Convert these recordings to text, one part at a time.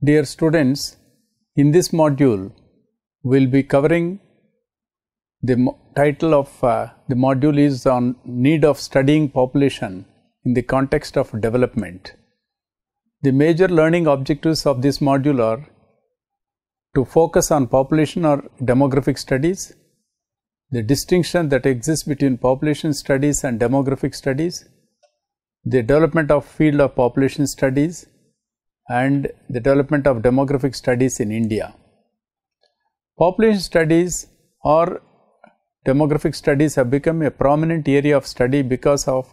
Dear students, in this module, we will be covering the title of the module is on need of studying population in the context of development. The major learning objectives of this module are to focus on population or demographic studies, the distinction that exists between population studies and demographic studies, the development of field of population studies, and the development of demographic studies in India. Population studies or demographic studies have become a prominent area of study because of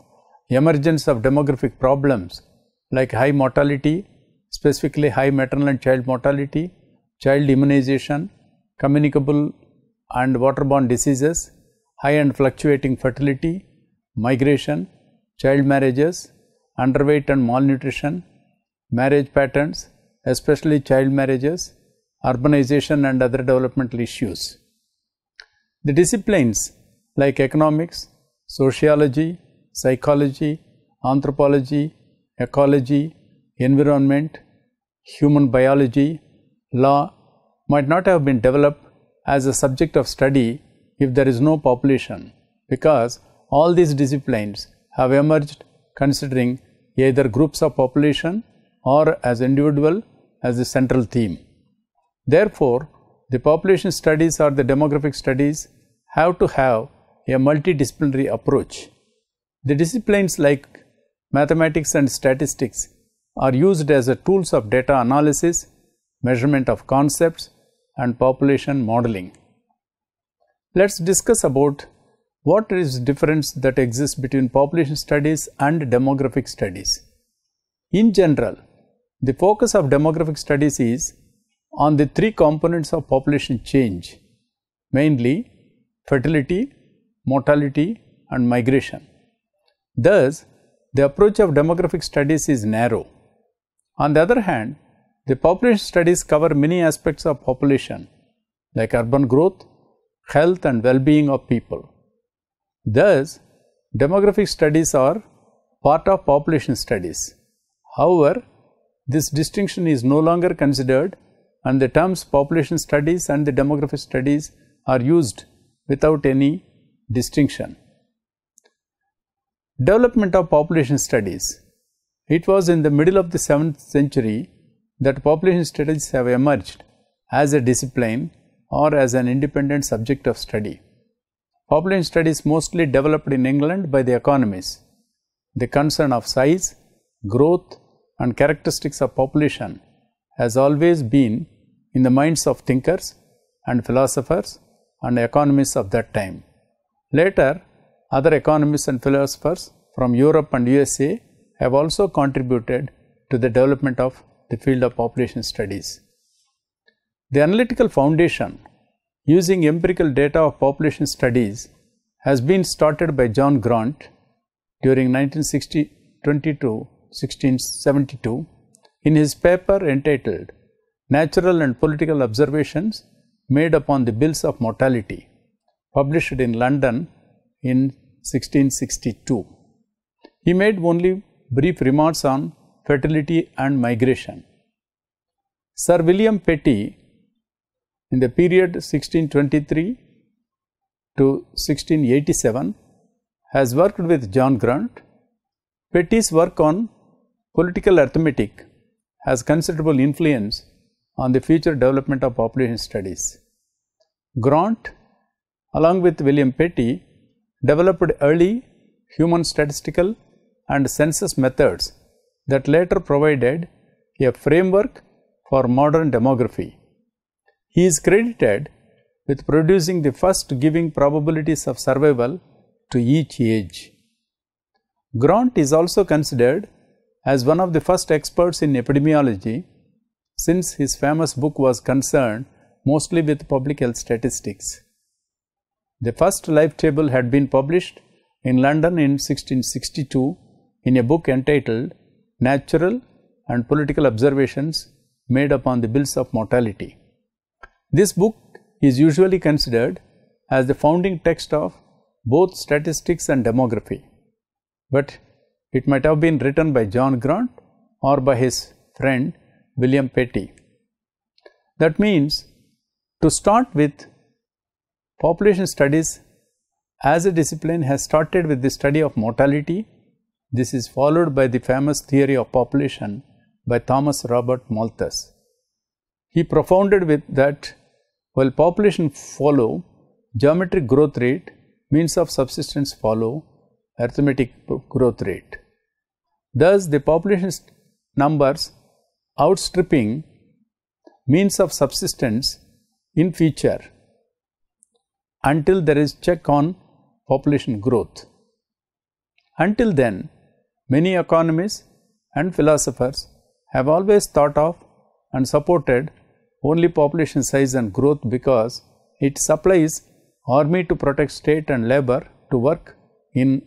emergence of demographic problems like high mortality, specifically high maternal and child mortality, child immunization, communicable and waterborne diseases, high and fluctuating fertility, migration, child marriages, underweight and malnutrition, marriage patterns, especially child marriages, urbanization and other developmental issues. The disciplines like economics, sociology, psychology, anthropology, ecology, environment, human biology, law might not have been developed as a subject of study if there is no population, because all these disciplines have emerged considering either groups of population or as individual as the central theme. Therefore, the population studies or the demographic studies have to have a multidisciplinary approach. The disciplines like mathematics and statistics are used as a tools of data analysis, measurement of concepts, and population modeling. Let's discuss about what is the difference that exists between population studies and demographic studies. In general, the focus of demographic studies is on the three components of population change, mainly fertility, mortality, and migration. Thus, the approach of demographic studies is narrow. On the other hand, the population studies cover many aspects of population like urban growth, health and well-being of people. Thus, demographic studies are part of population studies. However, this distinction is no longer considered and the terms population studies and the demographic studies are used without any distinction. Development of population studies. It was in the middle of the 7th century that population studies have emerged as a discipline or as an independent subject of study. Population studies mostly developed in England by the economists. The concern of size, growth, and characteristics of population has always been in the minds of thinkers and philosophers and economists of that time. Later, other economists and philosophers from Europe and USA have also contributed to the development of the field of population studies. The analytical foundation using empirical data of population studies has been started by John Grant during 1922 in his paper entitled Natural and Political Observations Made upon the Bills of Mortality, published in London in 1662. He made only brief remarks on fertility and migration. Sir William Petty, in the period 1623 to 1687, has worked with John Grant. Petty's work on political arithmetic has considerable influence on the future development of population studies. Grant, along with William Petty, developed early human statistical and census methods that later provided a framework for modern demography. He is credited with producing the first giving probabilities of survival to each age. Grant is also considered as one of the first experts in epidemiology, since his famous book was concerned mostly with public health statistics. The first life table had been published in London in 1662 in a book entitled Natural and Political Observations Made upon the Bills of Mortality. This book is usually considered as the founding text of both statistics and demography, but it might have been written by John Grant or by his friend William Petty. That means, to start with, population studies as a discipline has started with the study of mortality. This is followed by the famous theory of population by Thomas Robert Malthus. He propounded with that while population follow geometric growth rate, means of subsistence follow arithmetic growth rate. Thus, the population numbers outstripping means of subsistence in future until there is check on population growth. Until then, many economists and philosophers have always thought of and supported only population size and growth because it supplies army to protect state and labor to work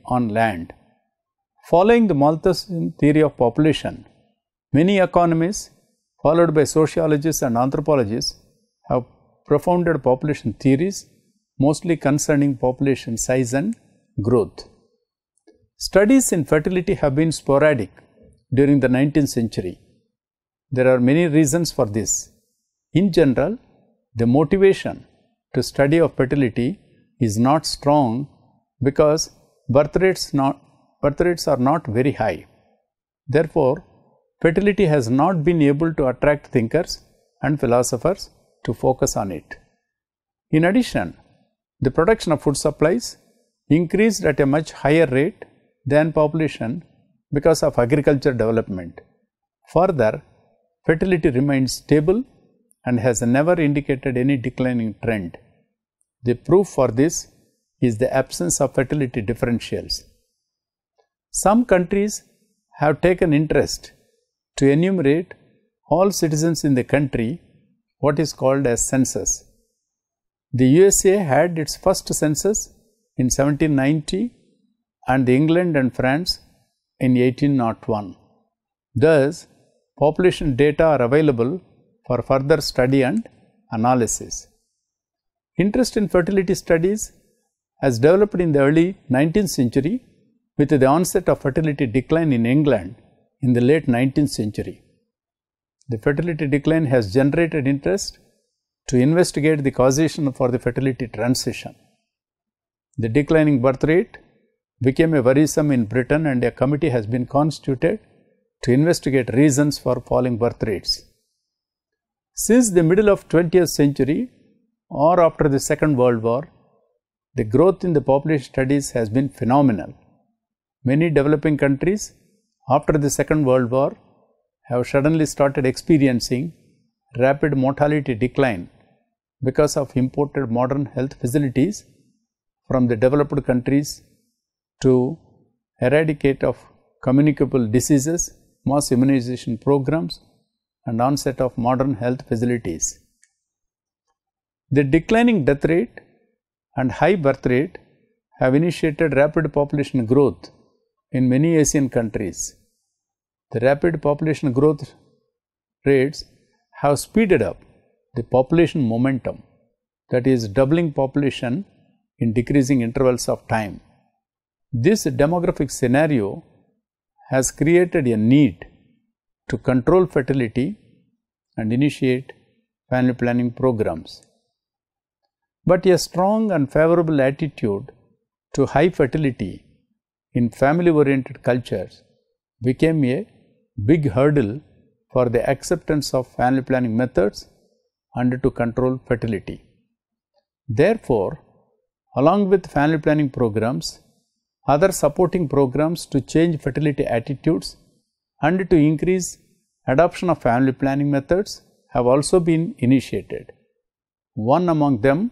on land. Following the Malthusian theory of population, many economists, followed by sociologists and anthropologists, have propounded population theories, mostly concerning population size and growth. Studies in fertility have been sporadic during the 19th century. There are many reasons for this. In general, the motivation to study of fertility is not strong because birth rates are not very high. Therefore, fertility has not been able to attract thinkers and philosophers to focus on it. In addition, the production of food supplies increased at a much higher rate than population because of agriculture development. Further, fertility remains stable and has never indicated any declining trend. The proof for this is the absence of fertility differentials. Some countries have taken interest to enumerate all citizens in the country, what is called as census. The USA had its first census in 1790 and England and France in 1801. Thus, population data are available for further study and analysis. Interest in fertility studies has developed in the early 19th century with the onset of fertility decline in England in the late 19th century. The fertility decline has generated interest to investigate the causation for the fertility transition. The declining birth rate became a worrisome in Britain and a committee has been constituted to investigate reasons for falling birth rates. Since the middle of 20th century or after the Second World War, the growth in the population studies has been phenomenal. Many developing countries after the Second World War have suddenly started experiencing rapid mortality decline because of imported modern health facilities from the developed countries to eradicate of communicable diseases, mass immunization programs, and onset of modern health facilities. The declining death rate and high birth rate have initiated rapid population growth in many Asian countries. The rapid population growth rates have speeded up the population momentum, that is, doubling population in decreasing intervals of time. This demographic scenario has created a need to control fertility and initiate family planning programs. But a strong and favorable attitude to high fertility in family-oriented cultures became a big hurdle for the acceptance of family planning methods and to control fertility. Therefore, along with family planning programs, other supporting programs to change fertility attitudes and to increase adoption of family planning methods have also been initiated. One among them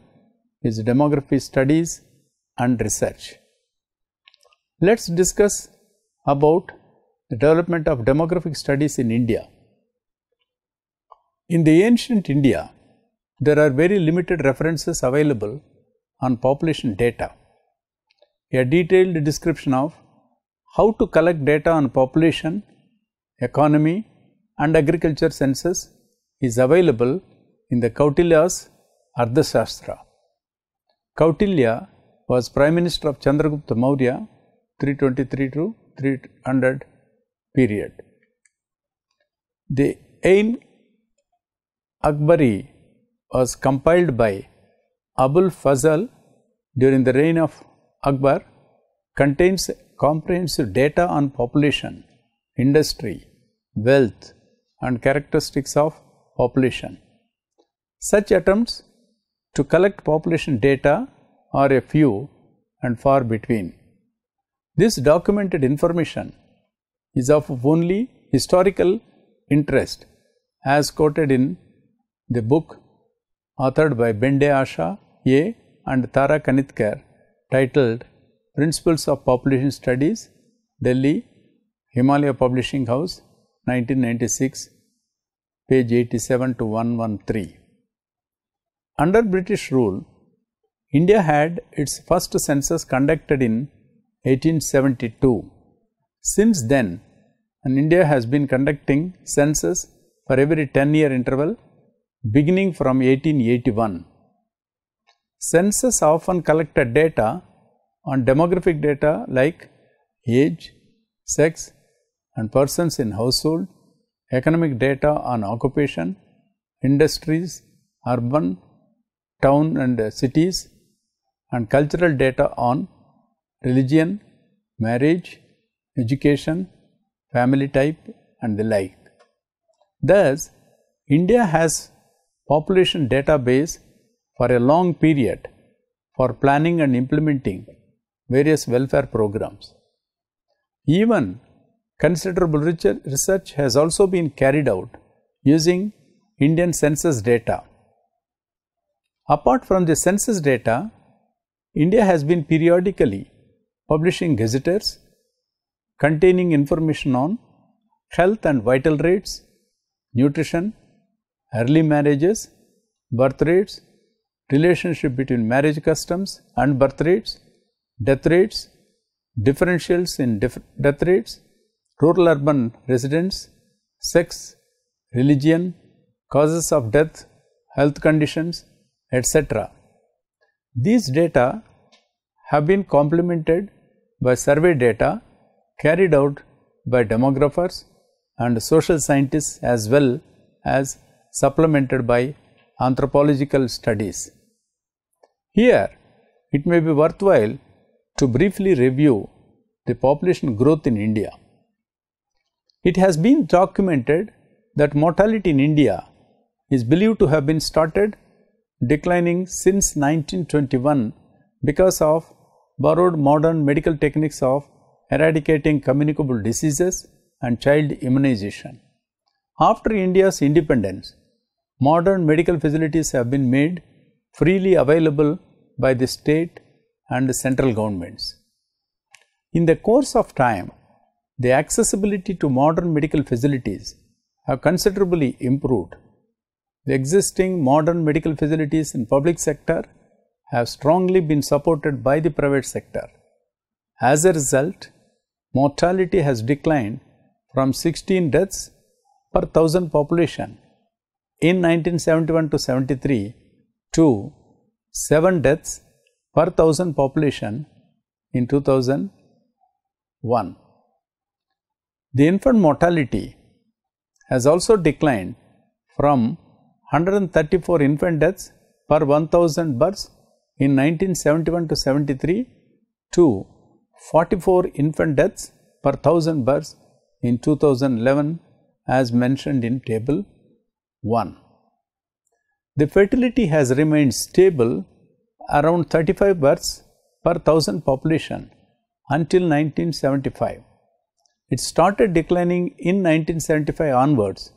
is demography studies and research. Let's discuss about the development of demographic studies in India. In the ancient India, there are very limited references available on population data. A detailed description of how to collect data on population, economy, and agriculture census is available in the Kautilya's Ardhashastra. Kautilya was Prime Minister of Chandragupta Maurya 323 to 300 period. The aim Akbari was compiled by Abul Fazl during the reign of Akbar contains comprehensive data on population, industry, wealth, and characteristics of population. Such attempts to collect population data are a few and far between. This documented information is of only historical interest, as quoted in the book authored by Bende Asha A. and Tara Kanitkar titled Principles of Population Studies, Delhi, Himalaya Publishing House, 1996, page 87 to 113. Under British rule, India had its first census conducted in 1872. Since then, India has been conducting census for every 10-year interval beginning from 1881. Census often collected data on demographic data like age, sex, and persons in household, economic data on occupation, industries, urban, town and cities, and cultural data on religion, marriage, education, family type, and the like. Thus, India has population database for a long period for planning and implementing various welfare programs. Even considerable research has also been carried out using Indian census data. Apart from the census data, India has been periodically publishing gazettes containing information on health and vital rates, nutrition, early marriages, birth rates, relationship between marriage customs and birth rates, death rates, differentials in death rates, rural-urban residents, sex, religion, causes of death, health conditions, etc. These data have been complemented by survey data carried out by demographers and social scientists, as well as supplemented by anthropological studies. Here, it may be worthwhile to briefly review the population growth in India. It has been documented that mortality in India is believed to have been started declining since 1921 because of borrowed modern medical techniques of eradicating communicable diseases and child immunization. After India's independence, modern medical facilities have been made freely available by the state and central governments. In the course of time, the accessibility to modern medical facilities have considerably improved. The existing modern medical facilities in public sector have strongly been supported by the private sector. As a result, mortality has declined from 16 deaths per thousand population in 1971 to 73 to 7 deaths per thousand population in 2001. The infant mortality has also declined from 134 infant deaths per 1000 births in 1971 to 73 to 44 infant deaths per 1000 births in 2011, as mentioned in table 1. The fertility has remained stable around 35 births per 1000 population until 1975. It started declining in 1975 onwards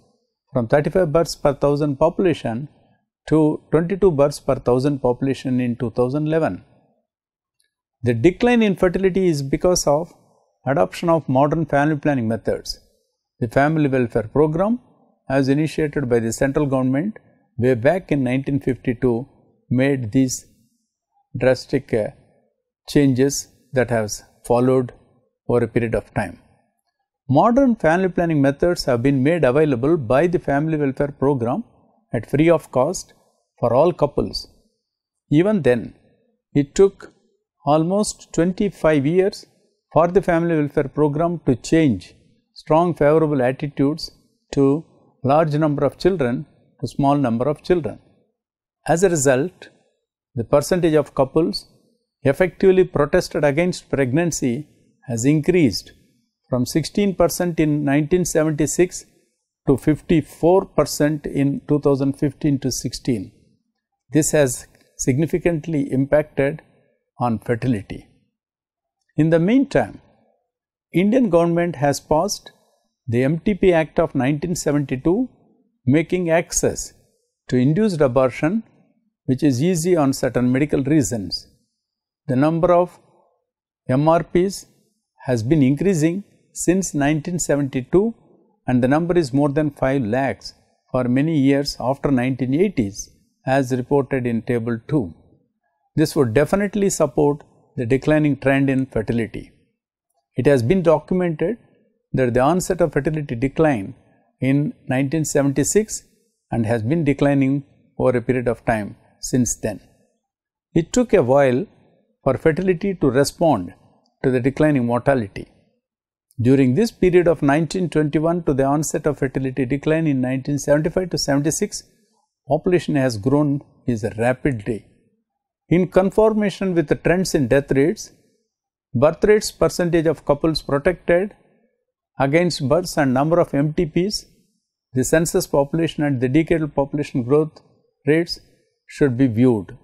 from 35 births per 1000 population to 22 births per 1000 population in 2011. The decline in fertility is because of adoption of modern family planning methods. The family welfare program, as initiated by the central government way back in 1952, made these drastic changes that has followed over a period of time. Modern family planning methods have been made available by the family welfare program at free of cost for all couples. Even then, it took almost 25 years for the family welfare program to change strong favorable attitudes to large number of children to small number of children. As a result, the percentage of couples effectively protested against pregnancy has increased from 16% in 1976 to 54% in 2015 to 16. This has significantly impacted on fertility. In the meantime, Indian government has passed the MTP Act of 1972, making access to induced abortion, which is easy on certain medical reasons. The number of MRPs has been increasing since 1972, and the number is more than 5 lakhs for many years after 1980s, as reported in Table 2. This would definitely support the declining trend in fertility. It has been documented that the onset of fertility declined in 1976 and has been declining over a period of time since then. It took a while for fertility to respond to the declining mortality. During this period of 1921 to the onset of fertility decline in 1975 to 76, population has grown rapidly. In conformation with the trends in death rates, birth rates percentage of couples protected against births and number of MTPs, the census population and the decadal population growth rates should be viewed.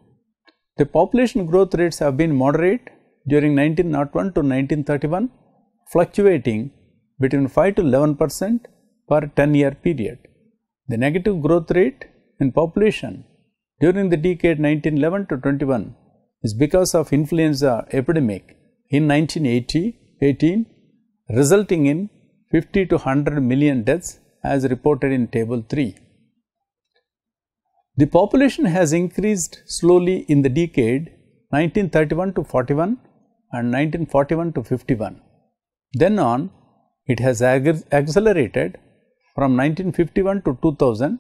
The population growth rates have been moderate during 1901 to 1931, fluctuating between 5 to 11% per 10-year period. The negative growth rate in population during the decade 1911 to 21 is because of influenza epidemic in 1918, resulting in 50 to 100 million deaths as reported in Table 3. The population has increased slowly in the decade 1931 to 41 and 1941 to 51. Then on, it has accelerated from 1951 to 2000,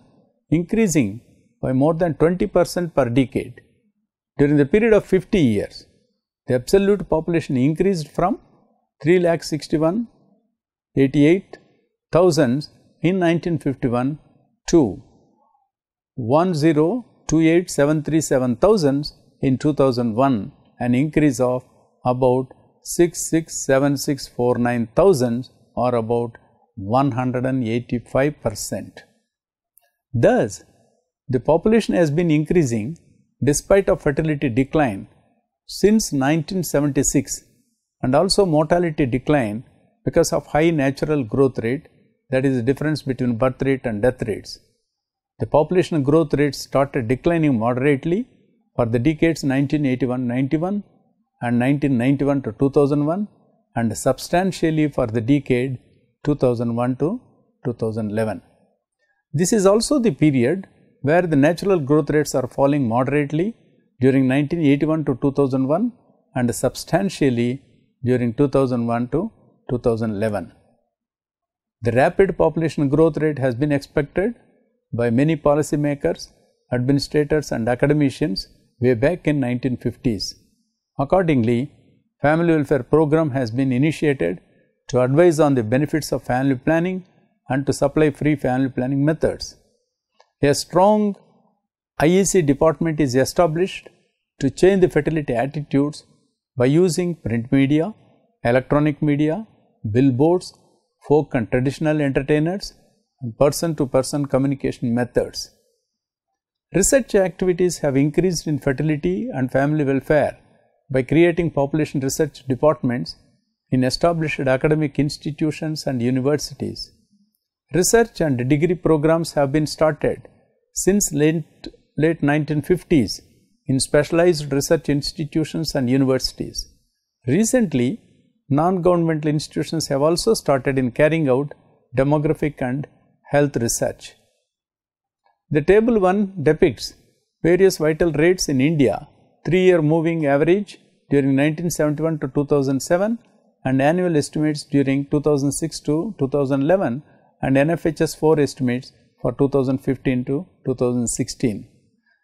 increasing by more than 20% per decade. During the period of 50 years, the absolute population increased from 3,61,88,000 in 1951 to 1,028,737,000 in 2001, an increase of about 6,676,49,000 or about 185%. Thus, the population has been increasing despite of fertility decline since 1976 and also mortality decline because of high natural growth rate, that is the difference between birth rate and death rates. The population growth rate started declining moderately for the decades 1981-91 and 1991 to 2001 and substantially for the decade 2001 to 2011. This is also the period where the natural growth rates are falling moderately during 1981 to 2001 and substantially during 2001 to 2011. The rapid population growth rate has been expected by many policymakers, administrators and academicians way back in 1950s. Accordingly, family welfare program has been initiated to advise on the benefits of family planning and to supply free family planning methods. A strong IEC department is established to change the fertility attitudes by using print media, electronic media, billboards, folk and traditional entertainers, and person-to-person communication methods. Research activities have increased in fertility and family welfare by creating population research departments in established academic institutions and universities. Research and degree programs have been started since late 1950s in specialized research institutions and universities. Recently, non-governmental institutions have also started in carrying out demographic and health research. The Table 1 depicts various vital rates in India, 3-year moving average during 1971 to 2007 and annual estimates during 2006 to 2011 and NFHS 4 estimates for 2015 to 2016.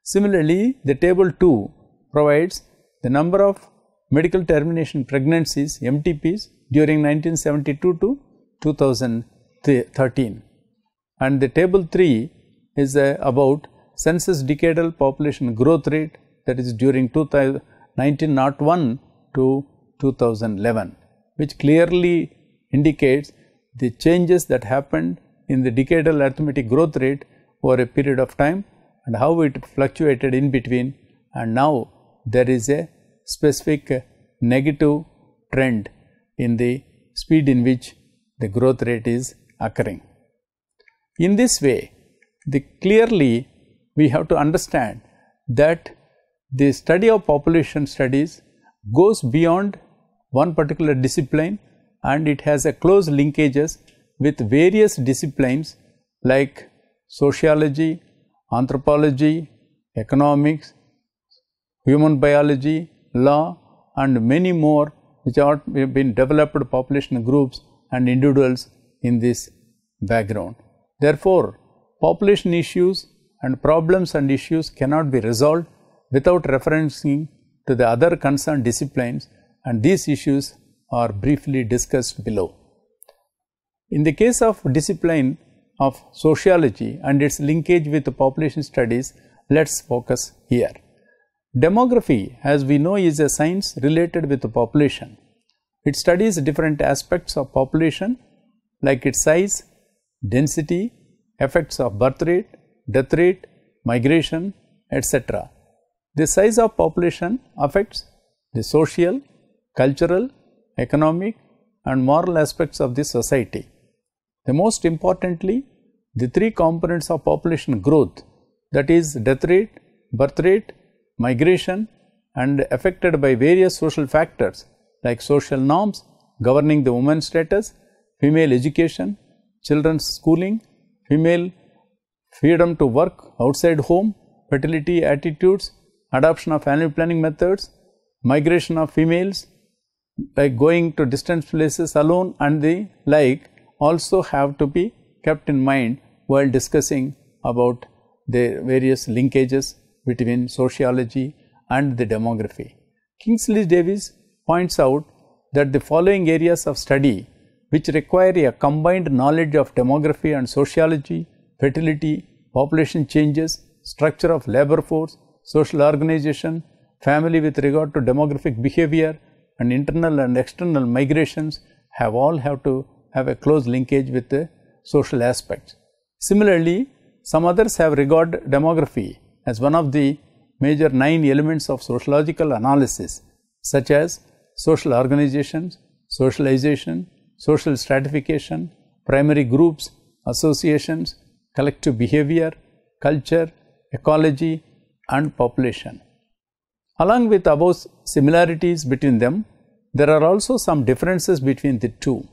Similarly, the Table 2 provides the number of medical termination pregnancies MTPs during 1972 to 2013, and the Table 3 is about census decadal population growth rate, that is during 1901 to 2011, which clearly indicates the changes that happened in the decadal arithmetic growth rate over a period of time and how it fluctuated in between, and now there is a specific negative trend in the speed in which the growth rate is occurring. In this way, clearly we have to understand that the study of population studies goes beyond one particular discipline, and it has a close linkages with various disciplines like sociology, anthropology, economics, human biology, law, and many more which have been developed population groups and individuals in this background. Therefore, population issues and problems and issues cannot be resolved without referencing to the other concerned disciplines, and these issues are briefly discussed below. In the case of discipline of sociology and its linkage with the population studies, let's focus here. Demography, as we know, is a science related with the population. It studies different aspects of population like its size, density, effects of birth rate, death rate, migration, etc. The size of population affects the social, cultural, economic and moral aspects of the society. The most importantly, the three components of population growth, that is death rate, birth rate, migration, and affected by various social factors like social norms governing the woman's status, female education, children's schooling, female freedom to work outside home, fertility attitudes, adoption of family planning methods, migration of females like going to distant places alone and the like, also have to be kept in mind while discussing about the various linkages between sociology and the demography. Kingsley Davis points out that the following areas of study which require a combined knowledge of demography and sociology, fertility, population changes, structure of labor force, social organization, family with regard to demographic behavior, and internal and external migrations have to have a close linkage with the social aspects. Similarly, some others have regarded demography as one of the major 9 elements of sociological analysis, such as social organizations, socialization, social stratification, primary groups, associations, collective behavior, culture, ecology, and population. Along with above similarities between them, there are also some differences between the two.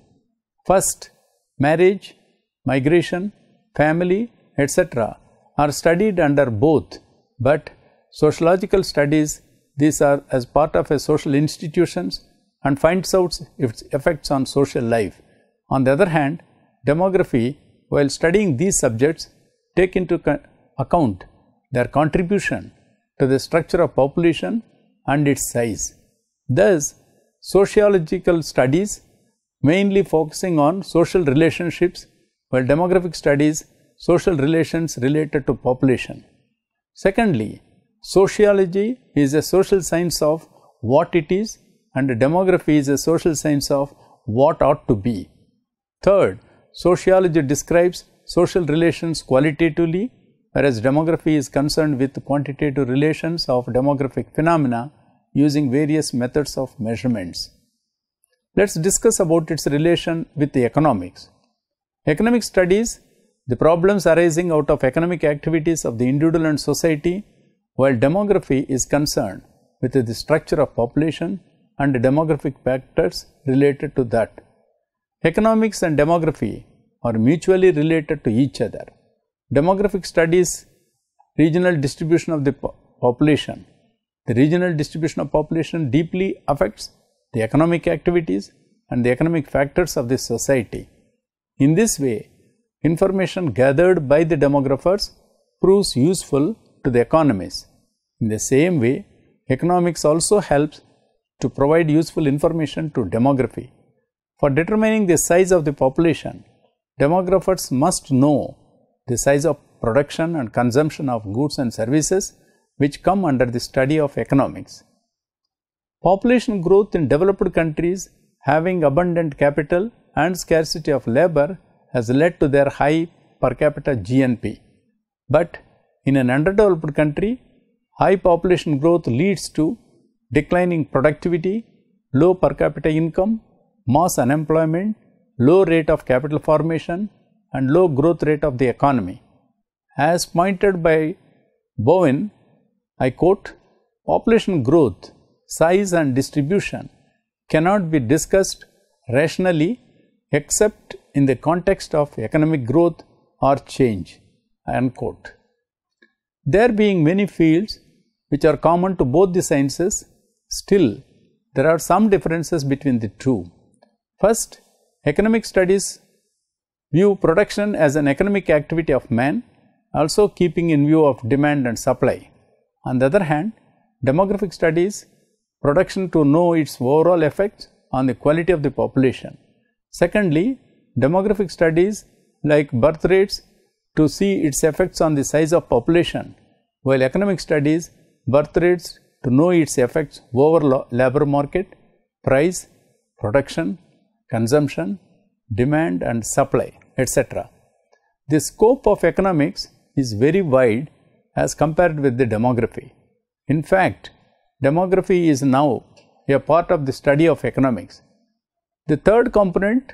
First, marriage, migration, family, etc. are studied under both, but sociological studies these are as part of a social institutions and finds out its effects on social life. On the other hand, demography, while studying these subjects, take into account their contribution to the structure of population and its size. Thus, sociological studies mainly focusing on social relationships, while demographic studies social relations related to population. Secondly, sociology is a social science of what it is, and demography is a social science of what ought to be. Third, sociology describes social relations qualitatively, whereas demography is concerned with quantitative relations of demographic phenomena using various methods of measurements. Let's discuss about its relation with the economics. Economic studies the problems arising out of economic activities of the individual and society, while demography is concerned with the structure of population and demographic factors related to that. Economics and demography are mutually related to each other. Demographic studies regional distribution of the population. The regional distribution of population deeply affects the economic activities and the economic factors of the society. In this way, information gathered by the demographers proves useful to the economists. In the same way, economics also helps to provide useful information to demography. For determining the size of the population, demographers must know the size of production and consumption of goods and services which come under the study of economics. Population growth in developed countries having abundant capital and scarcity of labor has led to their high per capita GNP. But in an underdeveloped country, high population growth leads to declining productivity, low per capita income, mass unemployment, low rate of capital formation, and low growth rate of the economy. As pointed by Bowen, I quote, "Population growth, size and distribution cannot be discussed rationally except in the context of economic growth or change," unquote. There being many fields which are common to both the sciences, still there are some differences between the two. First, economic studies view production as an economic activity of man, also keeping in view of demand and supply. On the other hand, demographic studies production to know its overall effects on the quality of the population. Secondly, demographic studies like birth rates to see its effects on the size of population, while economic studies birth rates to know its effects over labor market, price, production, consumption, demand and supply, etc. The scope of economics is very wide as compared with the demography. In fact, demography is now a part of the study of economics. The third component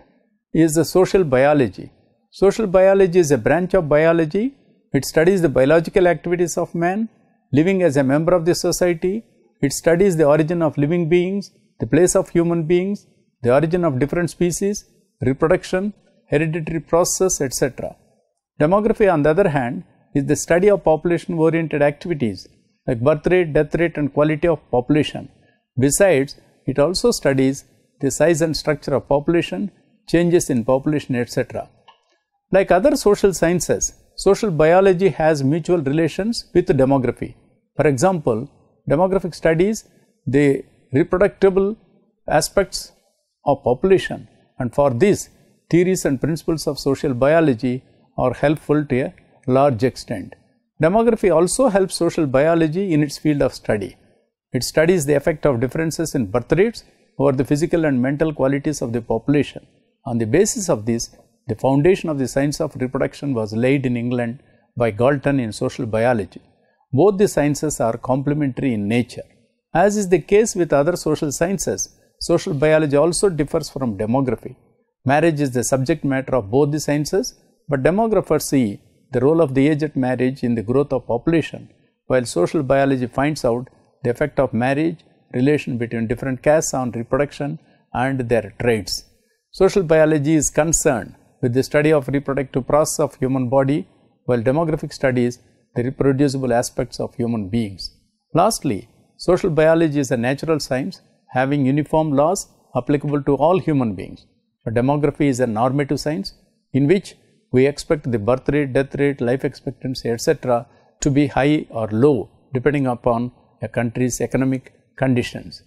is the social biology. Social biology is a branch of biology. It studies the biological activities of man living as a member of the society. It studies the origin of living beings, the place of human beings, the origin of different species, reproduction, hereditary process, etc. Demography, on the other hand, is the study of population-oriented activities like birth rate, death rate and quality of population. Besides, it also studies the size and structure of population, changes in population, etc. Like other social sciences, social biology has mutual relations with demography. For example, demographic studies the reproducible aspects of population, and for this, theories and principles of social biology are helpful to a large extent. Demography also helps social biology in its field of study. It studies the effect of differences in birth rates over the physical and mental qualities of the population. On the basis of this, the foundation of the science of reproduction was laid in England by Galton in social biology. Both the sciences are complementary in nature. As is the case with other social sciences, social biology also differs from demography. Marriage is the subject matter of both the sciences, but demographers see the role of the age at marriage in the growth of population, while social biology finds out the effect of marriage, relation between different castes on reproduction and their traits. Social biology is concerned with the study of reproductive process of human body, while demographic studies the reproducible aspects of human beings. Lastly, social biology is a natural science having uniform laws applicable to all human beings. But demography is a normative science in which we expect the birth rate, death rate, life expectancy, etc. to be high or low depending upon a country's economic conditions.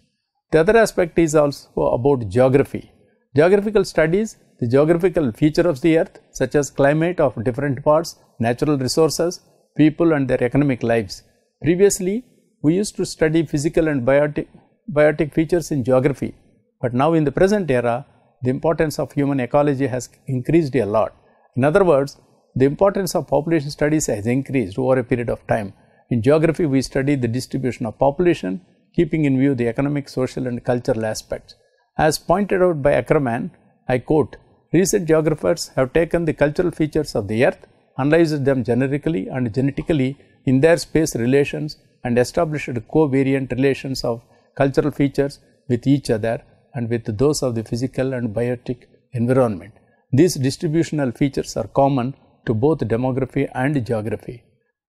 The other aspect is also about geography. Geographical studies the geographical feature of the earth such as climate of different parts, natural resources, people and their economic lives. Previously, we used to study physical and biotic features in geography, but now in the present era, the importance of human ecology has increased a lot. In other words, the importance of population studies has increased over a period of time. In geography, we study the distribution of population, keeping in view the economic, social and cultural aspects. As pointed out by Ackerman, I quote, "Recent geographers have taken the cultural features of the earth, analyzed them generically and genetically in their space relations and established covariant relations of cultural features with each other and with those of the physical and biotic environment. These distributional features are common to both demography and geography.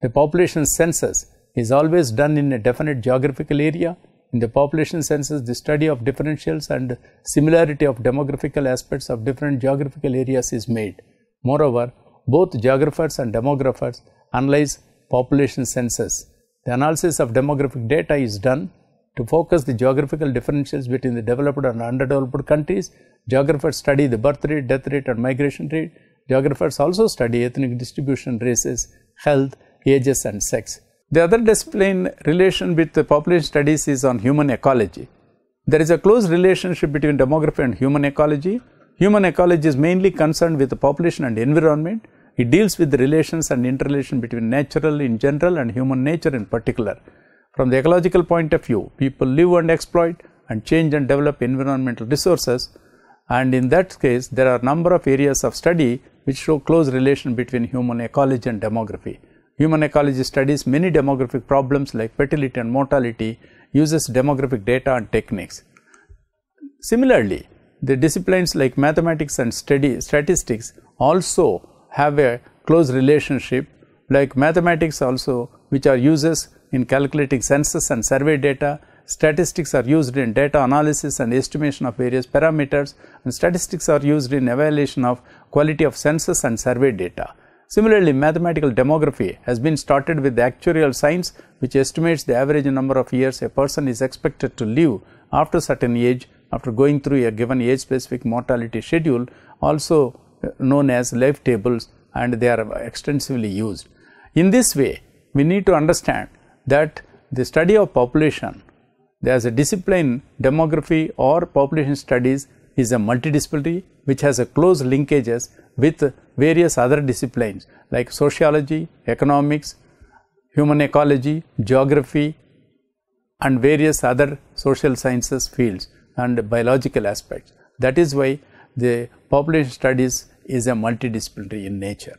The population census is always done in a definite geographical area. In the population census, the study of differentials and similarity of demographical aspects of different geographical areas is made. Moreover, both geographers and demographers analyze population census. The analysis of demographic data is done to focus the geographical differentials between the developed and underdeveloped countries. Geographers study the birth rate, death rate and migration rate. Geographers also study ethnic distribution, races, health, ages and sex. The other discipline relation with the population studies is on human ecology. There is a close relationship between demography and human ecology. Human ecology is mainly concerned with the population and environment. It deals with the relations and interrelation between natural in general and human nature in particular. From the ecological point of view, people live and exploit and change and develop environmental resources, and in that case there are a number of areas of study which show close relation between human ecology and demography. Human ecology studies many demographic problems like fertility and mortality, uses demographic data and techniques. Similarly, the disciplines like mathematics and statistics also have a close relationship, like mathematics also, which are uses in calculating census and survey data. Statistics are used in data analysis and estimation of various parameters, and statistics are used in evaluation of quality of census and survey data. Similarly, mathematical demography has been started with the actuarial science, which estimates the average number of years a person is expected to live after certain age, after going through a given age specific mortality schedule, also known as life tables, and they are extensively used. In this way, we need to understand that the study of population, as a discipline, demography or population studies is a multidisciplinary which has a close linkages with various other disciplines like sociology, economics, human ecology, geography and various other social sciences fields and biological aspects. That is why the population studies is a multidisciplinary in nature.